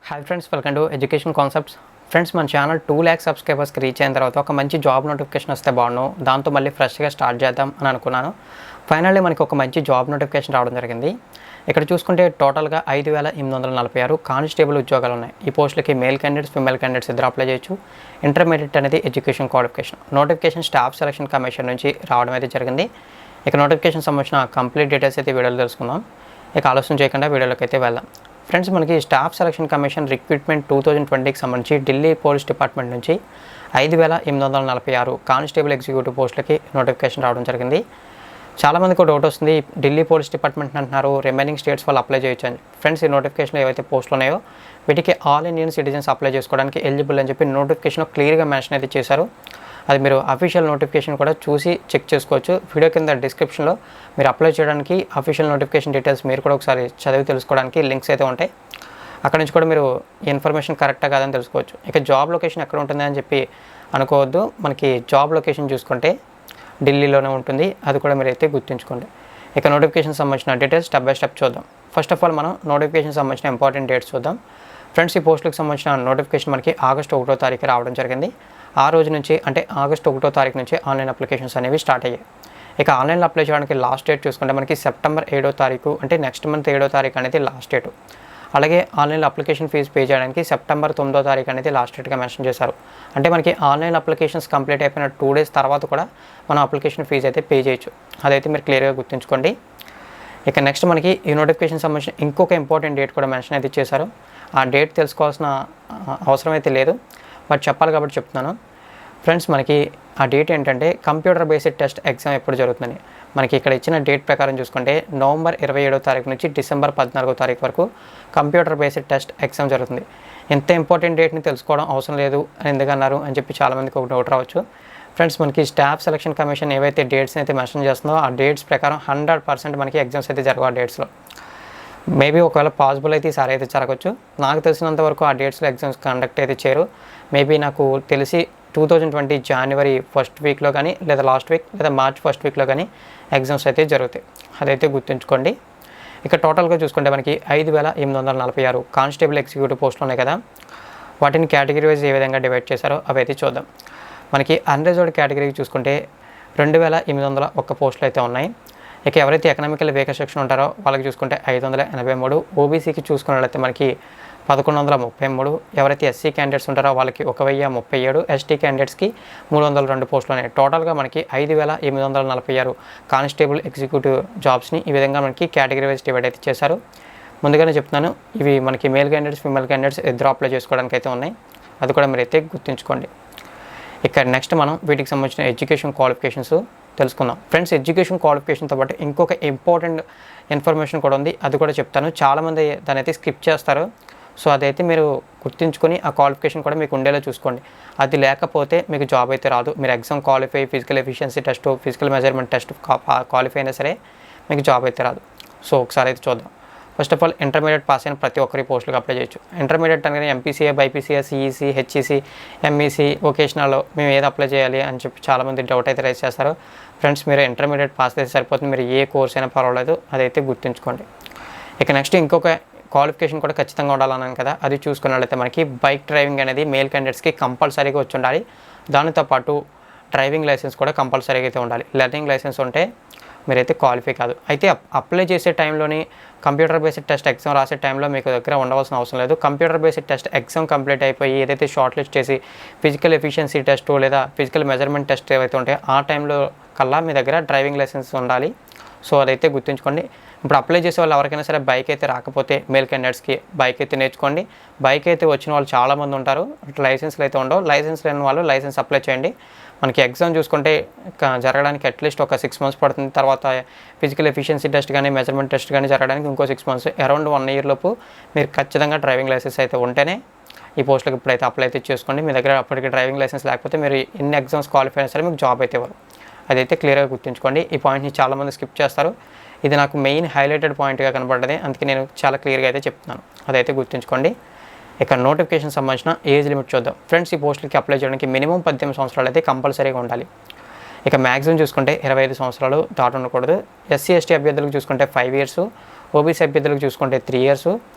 Hi friends, welcome to education concepts. Friends, మన channel 2 lakh సబ్స్క్రైబర్స్కి reach అయిన తర్వాత ఒక మంచి జాబ్ నోటిఫికేషన్ వస్తే బాగుండు, దాంతో మళ్ళీ ఫ్రెష్గా స్టార్ట్ చేద్దాం అని అనుకున్నాను. ఫైనల్లీ మనకి ఒక మంచి జాబ్ నోటిఫికేషన్ రావడం జరిగింది. ఇక్కడ చూసుకుంటే టోటల్గా 5846 కానిస్టేబుల్ ఉద్యోగాలు ఉన్నాయి. ఈ పోస్టులకి మేల్ క్యాండిడేట్స్, ఫిమేల్ క్యాండిడేట్స్ ఇద్దరు అప్లై చేయొచ్చు. ఇంటర్మీడియట్ అనేది education qualification. Notification staff selection commission నుంచి రావడం అయితే జరిగింది. ఇక నోటిఫికేషన్ సంబంధించిన కంప్లీట్ డీటెయిల్స్ అయితే వీడియోలో తెలుసుకుందాం. ఇక ఆలోచన చేయకుండా వీడియోలోకి అయితే వెళ్దాం. ఫ్రెండ్స్, మనకి స్టాఫ్ సెలక్షన్ కమిషన్ రిక్రూట్మెంట్ 2020కి సంబంధించి ఢిల్లీ పోలీస్ డిపార్ట్మెంట్ నుంచి 5846 కానిస్టేబుల్ ఎగ్జిక్యూటివ్ పోస్టులకి నోటిఫికేషన్ రావడం జరిగింది. చాలామందికి డౌట్ వస్తుంది, ఢిల్లీ పోలీస్ డిపార్ట్మెంట్ అంటున్నారు, రిమైనింగ్ స్టేట్స్ వాళ్ళు అప్లై చేయొచ్చు అని. ఫ్రెండ్స్, ఈ నోటిఫికేషన్లో ఏవైతే పోస్టులు ఉన్నాయో వీటికి ఆల్ ఇండియన్ సిటిజన్స్ అప్లై చేసుకోవడానికి ఎలిజిబుల్ అని చెప్పి నోటిఫికేషన్లో క్లియర్గా మెన్షన్ అయితే చేశారు. అది మీరు అఫీషియల్ నోటిఫికేషన్ కూడా చూసి చెక్ చేసుకోవచ్చు. వీడియో కింద డిస్క్రిప్షన్లో మీరు అప్లై చేయడానికి అఫీషియల్ నోటిఫికేషన్ డీటెయిల్స్ మీరు కూడా ఒకసారి చదివి తెలుసుకోవడానికి లింక్స్ అయితే ఉంటాయి. అక్కడ నుంచి కూడా మీరు ఇన్ఫర్మేషన్ కరెక్టా కాదని తెలుసుకోవచ్చు. ఇక జాబ్ లొకేషన్ ఎక్కడ ఉంటుంది అని చెప్పి అనుకోవద్దు. మనకి జాబ్ లొకేషన్ చూసుకుంటే ఢిల్లీలోనే ఉంటుంది. అది కూడా మీరు అయితే గుర్తుంచుకోండి. ఇక నోటిఫికేషన్ సంబంధించిన డీటెయిల్స్ స్టెప్ బై స్టెప్ చూద్దాం. ఫస్ట్ ఆఫ్ ఆల్ మనం నోటిఫికేషన్ సంబంధించిన ఇంపార్టెంట్ డేట్స్ చూద్దాం. ఫ్రెండ్స్, ఈ పోస్టులకు సంబంధించిన నోటిఫికేషన్ మనకి ఆగస్టు 1వ తారీఖు రావడం జరిగింది. ఆ రోజు నుంచి అంటే ఆగస్టు 1వ తారీఖు నుంచి ఆన్లైన్ అప్లికేషన్స్ అనేవి స్టార్ట్ అయ్యాయి. ఇక ఆన్లైన్లో అప్లై చేయడానికి లాస్ట్ డేట్ చూసుకుంటే మనకి సెప్టెంబర్ 7వ తారీఖు, అంటే నెక్స్ట్ మంత్ 7వ తారీఖు అనేది లాస్ట్ డేటు. అలాగే ఆన్లైన్లో అప్లికేషన్ ఫీజు పే చేయడానికి సెప్టెంబర్ 9వ తారీఖు అనేది లాస్ట్ డేట్గా మెన్షన్ చేశారు. అంటే మనకి ఆన్లైన్ అప్లికేషన్స్ కంప్లీట్ అయిపోయిన 2 days తర్వాత కూడా మనం అప్లికేషన్ ఫీజు అయితే పే చేయొచ్చు. అదైతే మీరు క్లియర్గా గుర్తుంచుకోండి. ఇక నెక్స్ట్ మనకి ఈ నోటిఫికేషన్ సంబంధించిన ఇంకొక ఇంపార్టెంట్ డేట్ కూడా మెన్షన్ అయితే చేశారు. ఆ డేట్ తెలుసుకోవాల్సిన అవసరం అయితే లేదు, బట్ చెప్పాలి కాబట్టి చెప్తున్నాను. ఫ్రెండ్స్, మనకి ఆ డేట్ ఏంటంటే కంప్యూటర్ బేస్డ్ టెస్ట్ ఎగ్జామ్ ఎప్పుడు జరుగుతుందని మనకి ఇక్కడ ఇచ్చిన డేట్ ప్రకారం చూసుకుంటే నవంబర్ 27వ తారీఖు నుంచి డిసెంబర్ 14వ తారీఖు వరకు కంప్యూటర్ బేస్డ్ టెస్ట్ ఎగ్జామ్ జరుగుతుంది. ఎంత ఇంపార్టెంట్ డేట్ని తెలుసుకోవడం అవసరం లేదు అని ఎందుకన్నారు అని చెప్పి చాలామందికి ఒక డౌట్ రావచ్చు. ఫ్రెండ్స్, మనకి స్టాఫ్ సెలక్షన్ కమిషన్ ఏవైతే డేట్స్ని అయితే మెన్షన్ చేస్తుందో ఆ డేట్స్ ప్రకారం 100% మనకి ఎగ్జామ్స్ అయితే జరగవు. ఆ డేట్స్లో మేబీ ఒకవేళ పాసిబుల్ అయితే ఈసారి అయితే జరగవచ్చు. నాకు తెలిసినంత వరకు ఆ డేట్స్లో ఎగ్జామ్స్ కండక్ట్ అయితే చేయరు. మేబీ నాకు తెలిసి 2020 జనవరి 1st వీక్లో కానీ, లేదా లాస్ట్ వీక్, లేదా మార్చ్ 1st వీక్లో కానీ ఎగ్జామ్స్ అయితే జరుగుతాయి. అదైతే గుర్తుంచుకోండి. ఇక టోటల్గా చూసుకుంటే మనకి 5846 కానిస్టేబుల్ ఎగ్జిక్యూటివ్ పోస్టులు ఉన్నాయి కదా, వాటిని కేటగిరీ వైజ్ ఏ విధంగా డివైడ్ చేశారో అవి అయితే చూద్దాం. మనకి అన్రిజర్వ్డ్ కేటగిరీకి చూసుకుంటే 2801 పోస్టులు అయితే ఉన్నాయి. ఇక ఎవరైతే ఎకనామికల్ వీకర్ సెక్షన్ ఉంటారో వాళ్ళకి చూసుకుంటే 583, ఓబీసీకి చూసుకున్నట్లయితే మనకి 1133, ఎవరైతే ఎస్సీ క్యాండిడేట్స్ ఉంటారో వాళ్ళకి 1037, ఎస్టీ క్యాండిడేట్స్కి 302 పోస్టులు ఉన్నాయి. టోటల్గా మనకి 5846 కానిస్టేబుల్ ఎగ్జిక్యూటివ్ జాబ్స్ని ఈ విధంగా మనకి కేటగిరీ వైజ్ డివైడ్ అయితే చేశారు. ముందుగానే చెప్తున్నాను, ఇవి మనకి మేల్ క్యాండిడేట్స్, ఫిమేల్ క్యాండిడేట్స్ ఇద్దరు అప్లై చేసుకోవడానికి అయితే ఉన్నాయి. అది కూడా మీరు అయితే గుర్తుంచుకోండి. ఇక్కడ నెక్స్ట్ మనం వీటికి సంబంధించిన ఎడ్యుకేషన్ క్వాలిఫికేషన్స్ తెలుసుకుందాం. ఫ్రెండ్స్, ఎడ్యుకేషన్ క్వాలిఫికేషన్తో పాటు ఇంకొక ఇంపార్టెంట్ ఇన్ఫర్మేషన్ కూడా ఉంది, అది కూడా చెప్తాను. చాలామంది దాని అయితే స్కిప్ చేస్తారు. సో అదైతే మీరు గుర్తుంచుకొని ఆ క్వాలిఫికేషన్ కూడా మీకు ఉండేలా చూసుకోండి. అది లేకపోతే మీకు జాబ్ అయితే రాదు. మీరు exam qualify, physical efficiency test, physical measurement test qualify అయినా సరే మీకు జాబ్ అయితే రాదు. సో ఒకసారి అయితే చూద్దాం. First of all, intermediate pass అయిన ప్రతి ఒక్కరి పోస్టులకు అప్లై చేయొచ్చు. ఇంటర్మీడియట్ అనేది ఎంపీసీఏ, బైపీసీఏ, సిఈసీ, హెచ్ఈసీ, ఎంఈసీ, వొకేషనల్లో మేము ఏది అప్లై చేయాలి అని చెప్పి చాలామంది డౌట్ అయితే రైజ్ చేస్తారు. ఫ్రెండ్స్, మీరు ఇంటర్మీడియట్ పాస్ అయితే సరిపోతుంది. మీరు ఏ కోర్స్ అయినా పర్వాలేదు, అదైతే గుర్తుంచుకోండి. ఇక నెక్స్ట్ ఇంకొక క్వాలిఫికేషన్ కూడా ఖచ్చితంగా ఉండాలన్నాను కదా, అది చూసుకున్నట్లయితే మనకి బైక్ డ్రైవింగ్ అనేది మేల్ క్యాండిడేట్స్కి కంపల్సరీగా వచ్చి ఉండాలి. దానితో పాటు డ్రైవింగ్ లైసెన్స్ కూడా కంపల్సరీగా అయితే ఉండాలి. లెర్నింగ్ లైసెన్స్ ఉంటే మీరైతే క్వాలిఫై కాదు. అయితే అప్లై చేసే టైంలోని కంప్యూటర్ బేస్డ్ టెస్ట్ ఎగ్జామ్ రాసే టైంలో మీకు దగ్గర ఉండవలసిన అవసరం లేదు. Computer based test exam complete అయిపోయి ఏదైతే షార్ట్ లిస్ట్ చేసి ఫిజికల్ ఎఫిషియన్సీ టెస్ట్ లేదా ఫిజికల్ మెజర్మెంట్ టెస్ట్ ఏవైతే ఉంటాయో ఆ టైంలో కల్లా మీ దగ్గర డ్రైవింగ్ లైసెన్స్ ఉండాలి. సో అదైతే గుర్తుంచుకోండి. ఇప్పుడు అప్లై చేసే వాళ్ళు ఎవరికైనా సరే బైక్ అయితే రాకపోతే మేల్ క్యాండిడేట్స్కి బైక్ అయితే నేర్చుకోండి. బైక్ అయితే వచ్చిన వాళ్ళు చాలామంది ఉంటారు, లైసెన్స్లు అయితే ఉండవు. లైసెన్స్ లేని వాళ్ళు లైసెన్స్ అప్లై చేయండి. మనకి ఎగ్జామ్ చూసుకుంటే జరగడానికి అట్లీస్ట్ ఒక 6 months పడుతుంది. తర్వాత ఫిజికల్ ఎఫిషియన్సీ టెస్ట్ కానీ, మెజర్మెంట్ టెస్ట్ కానీ జరగడానికి ఇంకో 6 months, అరౌండ్ 1 year లోపు మీరు ఖచ్చితంగా డ్రైవింగ్ లైసెన్స్ అయితే ఉంటేనే ఈ పోస్టులకు ఇప్పుడైతే అప్లై అయితే చేసుకోండి. మీ దగ్గర అప్పటికి డ్రైవింగ్ లైసెన్స్ లేకపోతే మీరు ఎన్ని ఎగ్జామ్స్ క్వాలిఫై అయినా సరే మీకు జాబ్ అయితే ఇవ్వరు. అదైతే క్లియర్గా గుర్తుంచుకోండి. ఈ పాయింట్ని చాలామంది స్కిప్ చేస్తారు. ఇది నాకు మెయిన్ హైలైటెడ్ పాయింట్గా కనబడ్డది, అందుకే నేను చాలా క్లియర్గా అయితే చెప్తున్నాను. అదైతే గుర్తుంచుకోండి. ఇక నోటిఫికేషన్ సంబంధించిన ఏజ్ లిమిట్ చూద్దాం. ఫ్రెండ్స్, ఈ పోస్టులకి అప్లై చేయడానికి మినిమం 18 సంవత్సరాలు అయితే కంపల్సరీగా ఉండాలి. ఇక మ్యాక్సిమం చూసుకుంటే 25 సంవత్సరాలు దాటి ఉండకూడదు. ఎస్సీ ఎస్టీ అభ్యర్థులకు చూసుకుంటే 5 years, ఓబీసీ అభ్యర్థులకు చూసుకుంటే 3 ఇయర్స్,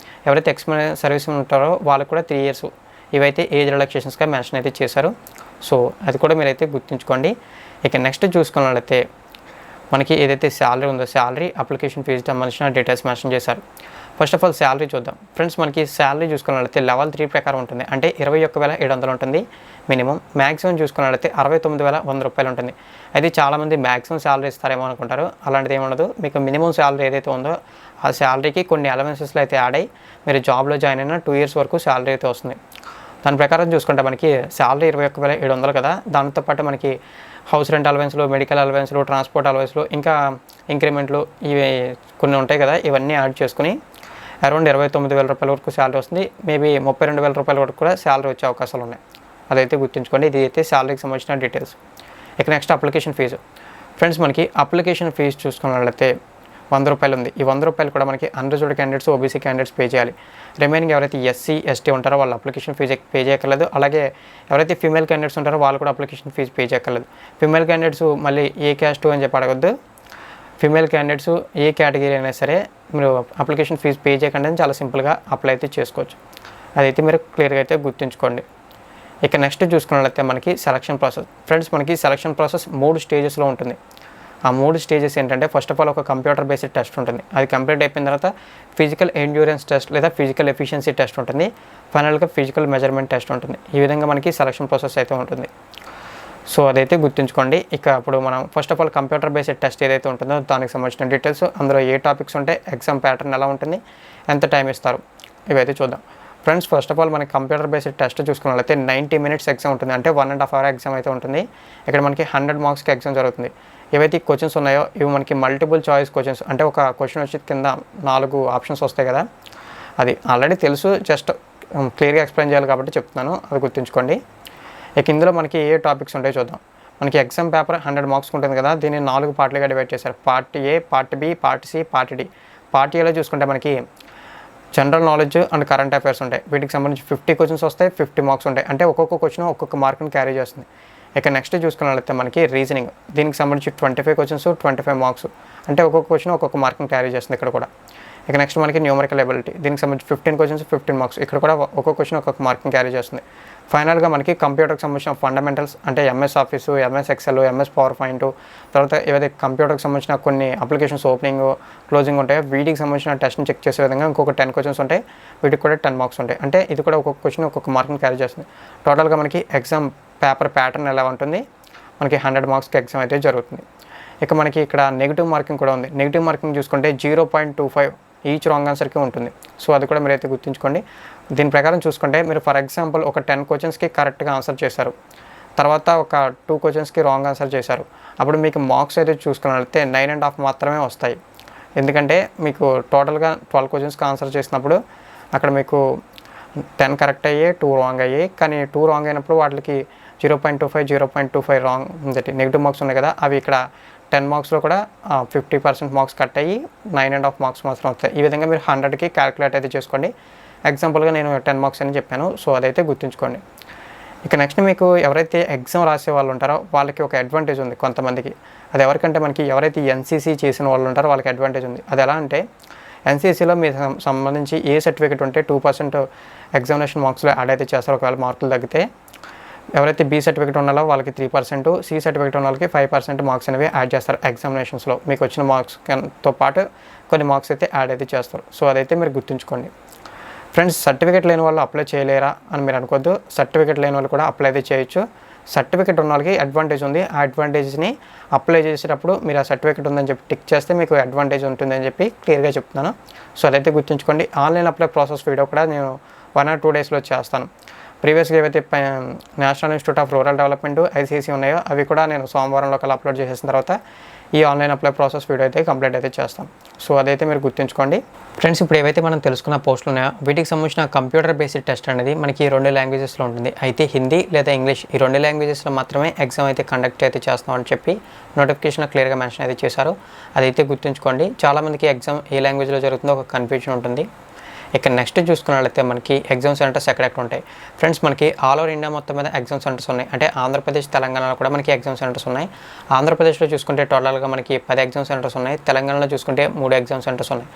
ఎవరైతే ఎక్స్పీరియన్స్ సర్వీస్ ఉంటారో వాళ్ళకు కూడా 3 ఇయర్స్ ఇవైతే ఏజ్ రిలాక్సేషన్స్గా మెన్షన్ అయితే చేశారు. సో అది కూడా మీరైతే గుర్తుంచుకోండి. ఇక నెక్స్ట్ చూసుకున్నట్లయితే మనకి ఏదైతే శాలరీ ఉందో శాలరీ అప్లికేషన్ ఫీజు సంబంధించిన డీటెయిల్స్ మెన్షన్ చేశారు. ఫస్ట్ ఆఫ్ ఆల్ శాలరీ చూద్దాం ఫ్రెండ్స్. మనకి శాలరీ చూసుకున్నట్లయితే లెవెల్ 3 ప్రకారం ఉంటుంది. అంటే 21,700 ఉంటుంది మినిమం. మ్యాక్సిమం చూసుకున్నట్లయితే 69,100 రూపాయలు ఉంటుంది. అయితే చాలామంది మ్యాక్సిమం శాలరీ ఇస్తారేమో అనుకుంటారు. అలాంటిది ఏమి ఉండదు. మీకు మినిమం శాలరీ ఏదైతే ఉందో ఆ శాలరీకి కొన్ని అలవెన్సెస్లో అయితే యాడ్ అయ్యి మీరు జాబ్లో జాయిన్ అయిన 2 ఇయర్స్ వరకు శాలరీ అయితే వస్తుంది. దాని ప్రకారం చూసుకుంటే మనకి శాలరీ 21,700 కదా. దాంతోపాటు మనకి హౌస్ రెంట్ అలవెన్స్లు, మెడికల్ అలవెన్స్లు, ట్రాన్స్పోర్ట్ అలవెన్స్లు, ఇంకా ఇంక్రిమెంట్లు ఇవి కొన్ని ఉంటాయి కదా. ఇవన్నీ యాడ్ చేసుకుని అరౌండ్ 29,000 రూపాయల వరకు శాలరీ వస్తుంది. మేబీ 32,000 రూపాయల వరకు కూడా శాలరీ వచ్చే అవకాశాలు ఉన్నాయి. అదైతే గుర్తుంచుకోండి. ఇది అయితే శాలరీకి సంబంధించిన డీటెయిల్స్. ఇక నెక్స్ట్ అప్లికేషన్ ఫీజు ఫ్రెండ్స్. మనకి అప్లికేషన్ ఫీజు చూసుకున్నట్లయితే 100 రూపాయలు ఉంది. ఈ 100 రూపాయలు కూడా మనకి unreserved candidates, OBC candidates pay చేయాలి. రిమైనింగ్ ఎవరైతే ఎస్సీ, ఎస్టీ ఉంటారో వాళ్ళు అప్లికేషన్ ఫీజు పే చేయక్కర్లేదు. అలాగే ఎవరైతే ఫీమేల్ క్యాండిడేట్స్ ఉంటారో వాళ్ళు కూడా అప్లికేషన్ ఫీజు పే చేయక్కర్లేదు. ఫీమేల్ క్యాండిడేట్స్ మళ్ళీ ఏ క్యాస్ట్ అని చెప్పి అడగొద్దు. ఫీమేల్ క్యాండిడేట్స్ ఏ కేటగిరీ అయినా సరే మీరు అప్లికేషన్ ఫీజు పే చేయకుండా చాలా సింపుల్గా అప్లై అయితే చేసుకోవచ్చు. అదైతే మీరు క్లియర్గా అయితే గుర్తుంచుకోండి. ఇక నెక్స్ట్ చూసుకున్నట్లయితే మనకి సెలక్షన్ ప్రాసెస్ ఫ్రెండ్స్. మనకి సెలక్షన్ ప్రాసెస్ 3 స్టేజెస్లో ఉంటుంది. ఆ 3 స్టేజెస్ ఏంటంటే ఫస్ట్ ఆఫ్ ఆల్ ఒక కంప్యూటర్ బేస్డ్ టెస్ట్ ఉంటుంది. అది కంప్లీట్ అయిపోయిన తర్వాత ఫిజికల్ ఎండ్యూరెన్స్ టెస్ట్ లేదా ఫిజికల్ ఎఫిషియన్సీ టెస్ట్ ఉంటుంది. ఫైనల్గా ఫిజికల్ మెజర్మెంట్ టెస్ట్ ఉంటుంది. ఈ విధంగా మనకి సెలక్షన్ ప్రాసెస్ అయితే ఉంటుంది. సో అదైతే గుర్తుంచుకోండి. ఇక అప్పుడు మనం first of all computer based test ఏదైతే ఉంటుందో దానికి సంబంధించిన డీటెయిల్స్, అందులో ఏ టాపిక్స్ ఉంటాయి, ఎగ్జామ్ ప్యాటర్న్ ఎలా ఉంటుంది, ఎంత టైం ఇస్తారు, ఇవైతే చూద్దాం ఫ్రెండ్స్. ఫస్ట్ ఆఫ్ ఆల్ మనకి కంప్యూటర్ బేస్డ్ టెస్ట్ చూసుకున్నట్లయితే 90 మినిట్స్ ఎగ్జామ్ ఉంటుంది. అంటే 1.5 అవర్ ఎగ్జామ్ అయితే ఉంటుంది. ఇక్కడ మనకి 100 మార్క్స్కి ఎగ్జామ్ జరుగుతుంది. ఏవైతే క్వశ్చన్స్ ఉన్నాయో ఇవి మనకి మల్టిపుల్ చాయిస్ క్వశ్చన్స్. అంటే ఒక క్వశ్చన్ వచ్చి కింద 4 ఆప్షన్స్ వస్తాయి కదా. అది ఆల్రెడీ తెలుసు, జస్ట్ క్లియర్గా ఎక్స్ప్లెయిన్ చేయాలి కాబట్టి చెప్తున్నాను, అది గుర్తుంచుకోండి. ఇక ఇందులో మనకి ఏ టాపిక్స్ ఉంటాయో చూద్దాం. మనకి ఎగ్జామ్ పేపర్ 100 మార్క్స్ ఉంటుంది కదా. దీన్ని 4 పార్ట్లుగా డివైడ్ చేశారు. Part A, part B, part C, part D. Part ఏలో చూసుకుంటే మనకి general knowledge and current affairs ఉంటాయి. వీటికి సంబంధించి 50 క్వశ్చన్స్ వస్తాయి, 50 మార్క్స్ ఉంటాయి. అంటే ఒక్కొక్క క్వశ్చన్ ఒక్కొక్క మార్కుని క్యారీ చేస్తుంది. ఇక నెక్స్ట్ చూసుకున్నట్లయితే మనకి రీజనింగ్. దీనికి సంబంధించి 25 క్వశ్చన్స్, 25 మార్క్స్. అంటే ఒక్కొక్క క్వశ్చన్ ఒక్కొక్క మార్కుని క్యారీ చేస్తుంది ఇక్కడ కూడా. ఇక నెక్స్ట్ మనకి న్యూమరికల్ ఎబిలిటీ. దీనికి సంబంధించి 15 క్వశ్చన్స్, 15 మార్క్స్. ఇక్కడ కూడా ఒక్కొక్క క్వశ్చన్ ఒక్కొక్క మార్కుని క్యారీ చేస్తుంది. ఫైనల్గా మనకి కంప్యూటర్కి సంబంధించిన ఫండమెంటల్స్ అంటే MS office, MS Excel, MS power point, తర్వాత ఏవైతే కంప్యూటర్కి సంబంధించిన కొన్ని అప్లికేషన్స్ ఓపెనింగ్, క్లోజింగ్ ఉంటాయో వీటికి సంబంధించిన టెస్ట్ని చెక్ చేసే విధంగా ఇంకొక 10 క్వశ్చన్స్ ఉంటాయి. వీటికి కూడా 10 మార్క్స్ ఉంటాయి. అంటే ఇది కూడా ఒక్కొక్క క్వశ్చన్ ఒక్కొక్క మార్కుని క్యారీ చేస్తుంది. టోటల్గా మనకి ఎగ్జామ్ పేపర్ ప్యాటర్న్ ఎలా ఉంటుంది, మనకి 100 మార్క్స్కి ఎగ్జామ్ అయితే జరుగుతుంది. ఇక మనకి ఇక్కడ నెగిటివ్ మార్కింగ్ కూడా ఉంది. నెగిటివ్ మార్కింగ్ చూసుకుంటే 0.25 ఈచ్ రాంగ్ ఆన్సర్కి ఉంటుంది. సో అది కూడా మీరైతే గుర్తుంచుకోండి. దీని ప్రకారం చూసుకుంటే మీరు ఫర్ ఎగ్జాంపుల్ ఒక 10 క్వశ్చన్స్కి కరెక్ట్గా ఆన్సర్ చేశారు, తర్వాత ఒక 2 క్వశ్చన్స్కి రాంగ్ ఆన్సర్ చేశారు, అప్పుడు మీకు మార్క్స్ అయితే చూసుకున్నట్లయితే 9.5 మాత్రమే వస్తాయి. ఎందుకంటే మీకు టోటల్గా 12 క్వశ్చన్స్కి ఆన్సర్ చేసినప్పుడు అక్కడ మీకు 10 కరెక్ట్ అయ్యాయి, 2 రాంగ్ అయ్యాయి. కానీ 2 రాంగ్ అయినప్పుడు వాటికి 0.25 రాంగ్ నెగిటివ్ మార్క్స్ ఉన్నాయి కదా, అవి ఇక్కడ 10 మార్క్స్లో కూడా 50% మార్క్స్ కట్ అయ్యి 9.5 మార్క్స్ మాత్రం వస్తాయి. ఈ విధంగా మీరు 100కి క్యాలిక్యులేట్ అయితే చేసుకోండి. ఎగ్జాంపుల్గా నేను 10 మార్క్స్ అని చెప్పాను. సో అదైతే గుర్తుంచుకోండి. ఇక నెక్స్ట్ మీకు ఎవరైతే ఎగ్జామ్ రాసే వాళ్ళు ఉంటారో వాళ్ళకి ఒక అడ్వాంటేజ్ ఉంది కొంతమందికి. అది ఎవరికంటే మనకి ఎవరైతే ఎన్సీసీ చేసిన వాళ్ళు ఉంటారో వాళ్ళకి అడ్వాంటేజ్ ఉంది. అది ఎలా అంటే ఎన్సీసీలో మీకు సంబంధించి ఏ సర్టిఫికేట్ ఉంటే 2% ఎగ్జామినేషన్ మార్క్స్లో యాడ్ అయితే చేస్తారు. ఒకవేళ మార్కులు తగ్గితే ఎవరైతే బీ సర్టిఫికేట్ ఉన్నారో వాళ్ళకి 3%, సి సర్టిఫికేట్ ఉన్న వాళ్ళకి 5% మార్క్స్ అనేవి యాడ్ చేస్తారు. ఎగ్జామినేషన్స్లో మీకు వచ్చిన మార్క్స్తో పాటు కొన్ని మార్క్స్ అయితే యాడ్ అయితే చేస్తారు. సో అదైతే మీరు గుర్తుంచుకోండి ఫ్రెండ్స్. సర్టిఫికేట్ లేని వాళ్ళు అప్లై చేయలేరా అని మీరు అనుకోవద్దు. సర్టిఫికేట్ లేని వాళ్ళు కూడా అప్లై అయితే చేయొచ్చు. సర్టిఫికేట్ ఉన్న వాళ్ళకి అడ్వాంటేజ్ ఉంది. ఆ అడ్వాంటేజ్ని అప్లై చేసేటప్పుడు మీరు ఆ సర్టిఫికేట్ ఉందని చెప్పి టిక్ చేస్తే మీకు అడ్వాంటేజ్ ఉంటుందని చెప్పి క్లియర్గా చెప్తున్నాను. సో అదైతే గుర్తుంచుకోండి. ఆన్లైన్ అప్లై ప్రాసెస్ వీడియో కూడా నేను 1 or 2 డేస్లో చేస్తాను. ప్రీవియస్గా ఏవైతే national institute of rural development, ICC ఉన్నాయో అవి కూడా నేను సోమవారంలో కల్లా అప్లోడ్ చేసిన తర్వాత ఈ ఆన్లైన్ అప్లై ప్రాసెస్ వీడియో అయితే కంప్లీట్ అయితే చేస్తాం. సో అదైతే మీరు గుర్తుంచుకోండి ఫ్రెండ్స్. ఇప్పుడు ఏవైతే మనం తెలుసుకున్న పోస్టులు ఉన్నాయో వీటికి సంబంధించిన కంప్యూటర్ బేస్డ్ టెస్ట్ అనేది మనకి 2 లాంగ్వేజెస్లో ఉంటుంది. అయితే హిందీ లేదా ఇంగ్లీష్ ఈ 2 లాంగ్వేజెస్లో మాత్రమే ఎగ్జామ్ అయితే కండక్ట్ అయితే చేస్తామని చెప్పి నోటిఫికేషన్లో క్లియర్గా మెన్షన్ అయితే చేశారు. అదైతే గుర్తుంచుకోండి. చాలామందికి ఎగ్జామ్ ఏ లాంగ్వేజ్లో జరుగుతుందో ఒక కన్ఫ్యూజన్ ఉంటుంది. ఇక నెక్స్ట్ చూసుకున్నట్లయితే మనకి ఎగ్జామ్ సెంటర్స్ ఎక్కడెక్కడ ఉంటాయి ఫ్రెండ్స్. మనకి ఆల్ ఓవర్ ఇండియా మొత్తం మీద ఎగ్జామ్ సెంటర్స్ ఉన్నాయి. అంటే ఆంధ్రప్రదేశ్, తెలంగాణలో కూడా మనకి ఎగ్జామ్ సెంటర్స్ ఉన్నాయి. ఆంధ్రప్రదేశ్లో చూసుకుంటే టోటల్గా మనకి 10 ఎగ్జామ్ సెంటర్స్ ఉన్నాయి. తెలంగాణలో చూసుకుంటే 3 ఎగ్జామ్ సెంటర్స్ ఉన్నాయి.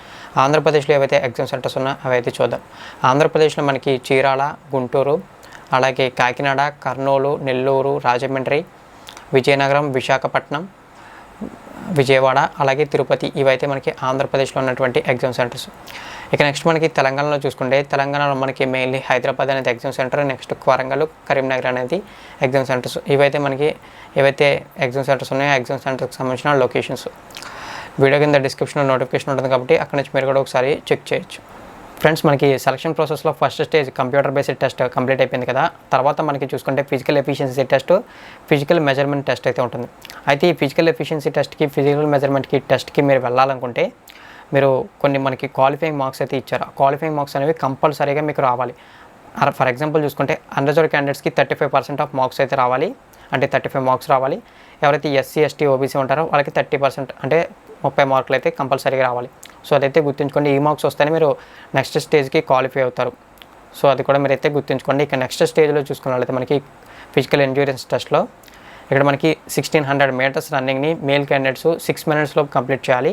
ఆంధ్రప్రదేశ్లో ఏవైతే ఎగ్జామ్ సెంటర్స్ ఉన్నాయో అవైతే చూద్దాం. ఆంధ్రప్రదేశ్లో మనకి చీరాల, గుంటూరు, అలాగే కాకినాడ, కర్నూలు, నెల్లూరు, రాజమండ్రి, విజయనగరం, విశాఖపట్నం, విజయవాడ, అలాగే తిరుపతి, ఇవైతే మనకి ఆంధ్రప్రదేశ్లో ఉన్నటువంటి ఎగ్జామ్ సెంటర్స్. ఇక నెక్స్ట్ మనకి తెలంగాణలో చూసుకుంటే తెలంగాణలో మనకి మెయిన్లీ హైదరాబాద్ అనేది exam centre, next Warangal, Karimnagar అనేది ఎగ్జామ్ సెంటర్స్. ఇవైతే మనకి ఏవైతే ఎగ్జామ్ సెంటర్స్ ఉన్నాయో ఎగ్జామ్ సెంటర్కి సంబంధించిన లొకేషన్స్ వీడియో కింద డిస్క్రిప్షన్లో నోటిఫికేషన్ ఉంటుంది కాబట్టి అక్కడ నుంచి మీరు కూడా ఒకసారి చెక్ చేయొచ్చు. ఫ్రెండ్స్, మనకి సెలక్షన్ ప్రాసెస్లో first stage computer based test complete అయిపోయింది కదా. తర్వాత మనకి చూసుకుంటే physical efficiency test, physical measurement test అయితే ఉంటుంది. అయితే ఈ ఫిజికల్ ఎఫిషియన్సీ టెస్ట్కి, ఫిజికల్ మెజర్మెంట్కి టెస్ట్కి మీరు వెళ్ళాలనుకుంటే మీరు కొన్ని మనకి క్వాలిఫైయింగ్ మార్క్స్ అయితే ఇచ్చారు. ఆ క్వాలిఫైయింగ్ మార్క్స్ అనేవి కంపల్సరీగా మీకు రావాలి. ఫర్ ఎగ్జాంపుల్ చూసుకుంటే అన్రిజర్వ్డ్ క్యాండిడేట్స్కి 35% ఆఫ్ మార్క్స్ అయితే రావాలి. అంటే 35 మార్క్స్ రావాలి. ఎవరైతే ఎస్సీ, ఎస్టీ, ఓబీసీ ఉంటారో వాళ్ళకి 30% అంటే 30 మార్కులు అయితే కంపల్సరీగా రావాలి. సో అదైతే గుర్తుంచుకోండి. ఈ మార్క్స్ వస్తేనే మీరు నెక్స్ట్ స్టేజ్కి క్వాలిఫై అవుతారు. సో అది కూడా మీరు అయితే గుర్తుంచుకోండి. ఇక నెక్స్ట్ స్టేజ్లో చూసుకున్నట్లయితే మనకి ఫిజికల్ ఎండ్యూరెన్స్ టెస్ట్లో ఇక్కడ మనకి 1600 మీటర్స్ రన్నింగ్ని మేల్ క్యాండిడేట్స్ 6 మినిట్స్లో కంప్లీట్ చేయాలి.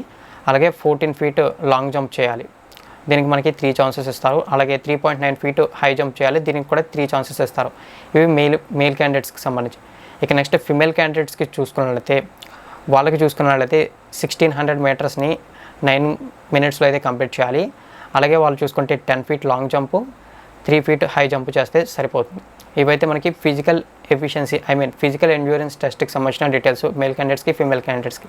అలాగే 14 ఫీట్ లాంగ్ జంప్ చేయాలి. దీనికి మనకి 3 ఛాన్సెస్ ఇస్తారు. అలాగే 3.9 ఫీట్ హై జంప్ చేయాలి. దీనికి కూడా 3 ఛాన్సెస్ ఇస్తారు. ఇవి మేల్ క్యాండిడేట్స్కి సంబంధించి. ఇక నెక్స్ట్ ఫిమేల్ క్యాండిడేట్స్కి చూసుకున్నట్లయితే 1600 మీటర్స్ని 9 మినిట్స్లో అయితే కంప్లీట్ చేయాలి. అలాగే వాళ్ళు చూసుకుంటే 10 feet long jump, 3 feet high jump చేస్తే సరిపోతుంది. ఇవైతే మనకి ఫిజికల్ ఎఫిషియన్సీ ఫిజికల్ ఎండ్యూరెన్స్ టెస్ట్కి సంబంధించిన డీటెయిల్స్ మేల్ క్యాండిడేట్స్కి, ఫీమేల్ క్యాండిడేట్స్కి.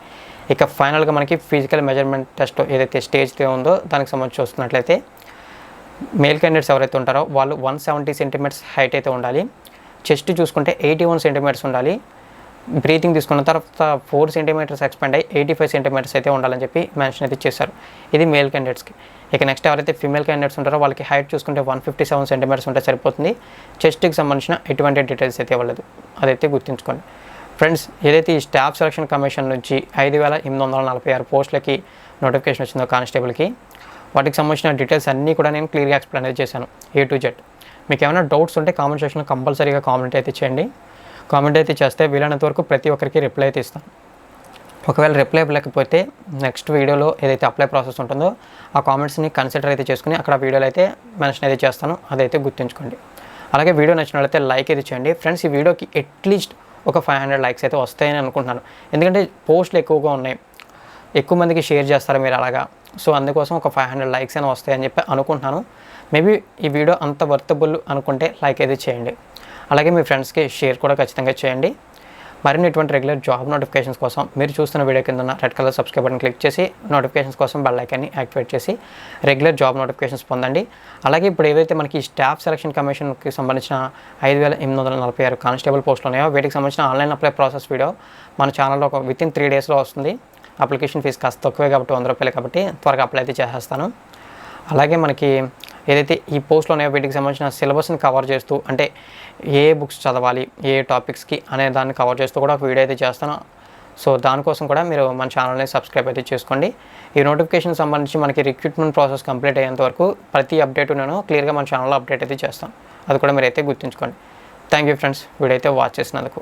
ఇక ఫైనల్గా మనకి ఫిజికల్ మెజర్మెంట్ టెస్ట్ ఏదైతే స్టేజ్ ఉందో దానికి సంబంధించి చూస్తున్నట్లయితే మేల్ క్యాండిడేట్స్ ఎవరైతే ఉంటారో వాళ్ళు 170 సెంటీమీటర్స్ హైట్ అయితే ఉండాలి. చెస్ట్ చూసుకుంటే 81 సెంటీమీటర్స్ ఉండాలి. బ్రీతింగ్ తీసుకున్న తర్వాత 4 సెంటీమీటర్స్ ఎక్స్పాండ్ అయ్యి 85 సెంటీమీటర్స్ అయితే ఉండాలని చెప్పి మెన్షన్ అయితే చేశారు. ఇది మేల్ క్యాండిడేట్స్కి. ఇక నెక్స్ట్ ఎవరైతే ఫీమేల్ క్యాండిడేట్స్ ఉంటారో వాళ్ళకి హైట్ చూసుకుంటే 157 సెంటీమీటర్స్ ఉంటే సరిపోతుంది. చెస్ట్కి సంబంధించిన ఎటువంటి డీటెయిల్స్ అయితే ఇవ్వలేదు. అదైతే గుర్తుంచుకోండి ఫ్రెండ్స్. ఏదైతే ఈ స్టాఫ్ సెలక్షన్ కమిషన్ నుంచి 5846 పోస్టులకి నోటిఫికేషన్ వచ్చిందో కానిస్టేబుల్కి, వాటికి సంబంధించిన డీటెయిల్స్ అన్నీ కూడా నేను క్లియర్గా ఎక్స్ప్లెయిన్ అయితే చేశాను A to Z. మీకు ఏమైనా డౌట్స్ ఉంటే కామెంట్ సెక్షన్లో కంపల్సరీగా కామెంట్ అయితే చేయండి. కామెంట్ అయితే చేస్తే వీలైనంత వరకు ప్రతి ఒక్కరికి రిప్లై అయితే ఇస్తాను. ఒకవేళ రిప్లై ఇవ్వలేకపోతే నెక్స్ట్ వీడియోలో ఏదైతే అప్లై ప్రాసెస్ ఉంటుందో ఆ కామెంట్స్ని కన్సిడర్ అయితే చేసుకుని అక్కడ వీడియోలో అయితే మెన్షన్ అయితే చేస్తాను. అదైతే గుర్తుంచుకోండి. అలాగే వీడియో నచ్చినట్లయితే లైక్ అయితే చేయండి ఫ్రెండ్స్. ఈ వీడియోకి అట్లీస్ట్ ఒక 500 లైక్స్ అయితే వస్తాయని అనుకుంటున్నాను. ఎందుకంటే పోస్టులు ఎక్కువగా ఉన్నాయి, ఎక్కువ మందికి షేర్ చేస్తారు మీరు అలాగా. సో అందుకోసం ఒక 500 లైక్స్ అయినా వస్తాయని చెప్పి అనుకుంటున్నాను. మేబీ ఈ వీడియో అంత వర్తబుల్ అనుకుంటే లైక్ అయితే చేయండి. అలాగే మీ ఫ్రెండ్స్కి షేర్ కూడా ఖచ్చితంగా చేయండి. మరిన్ని ఇటువంటి రెగ్యులర్ జాబ్ నోటిఫికేషన్స్ కోసం మీరు చూస్తున్న వీడియో కింద ఉన్న red colour subscribe button click చేసి నోటిఫికేషన్స్ కోసం బెల్ ఐకాన్ని యాక్టివేట్ చేసి రెగ్యులర్ జాబ్ నోటిఫికేషన్స్ పొందండి. అలాగే ఇప్పుడు ఏదైతే మనకి స్టాఫ్ సెలక్షన్ కమిషన్కి సంబంధించిన 5846 కానిస్టేబుల్ పోస్టులు ఉన్నాయో వీటికి సంబంధించిన ఆన్లైన్ అప్లై ప్రాసెస్ వీడియో మన ఛానల్లో వితిన్ 3 డేస్లో వస్తుంది. అప్లికేషన్ ఫీజు కాస్త తక్కువే కాబట్టి 100 రూపాయలు కాబట్టి త్వరగా అప్లై అయితే చేసేస్తాను. అలాగే మనకి ఏదైతే ఈ పోస్ట్లో ఉన్నాయో వీటికి సంబంధించిన సిలబస్ని కవర్ చేస్తూ, అంటే ఏ బుక్స్ చదవాలి, ఏ టాపిక్స్కి అనే దాన్ని కవర్ చేస్తూ కూడా ఒక వీడియో అయితే చేస్తాను. సో దానికోసం కూడా మీరు మన ఛానల్ని సబ్స్క్రైబ్ అయితే చేసుకోండి. ఈ నోటిఫికేషన్ సంబంధించి మనకి రిక్రూట్మెంట్ ప్రాసెస్ కంప్లీట్ అయ్యేంత వరకు ప్రతి అప్డేట్ నేను క్లియర్గా మన ఛానల్లో అప్డేట్ అయితే చేస్తాను. అది కూడా మీరు అయితే గుర్తుంచుకోండి. థ్యాంక్ యూ ఫ్రెండ్స్, వీడియో అయితే వాచ్ చేసినందుకు.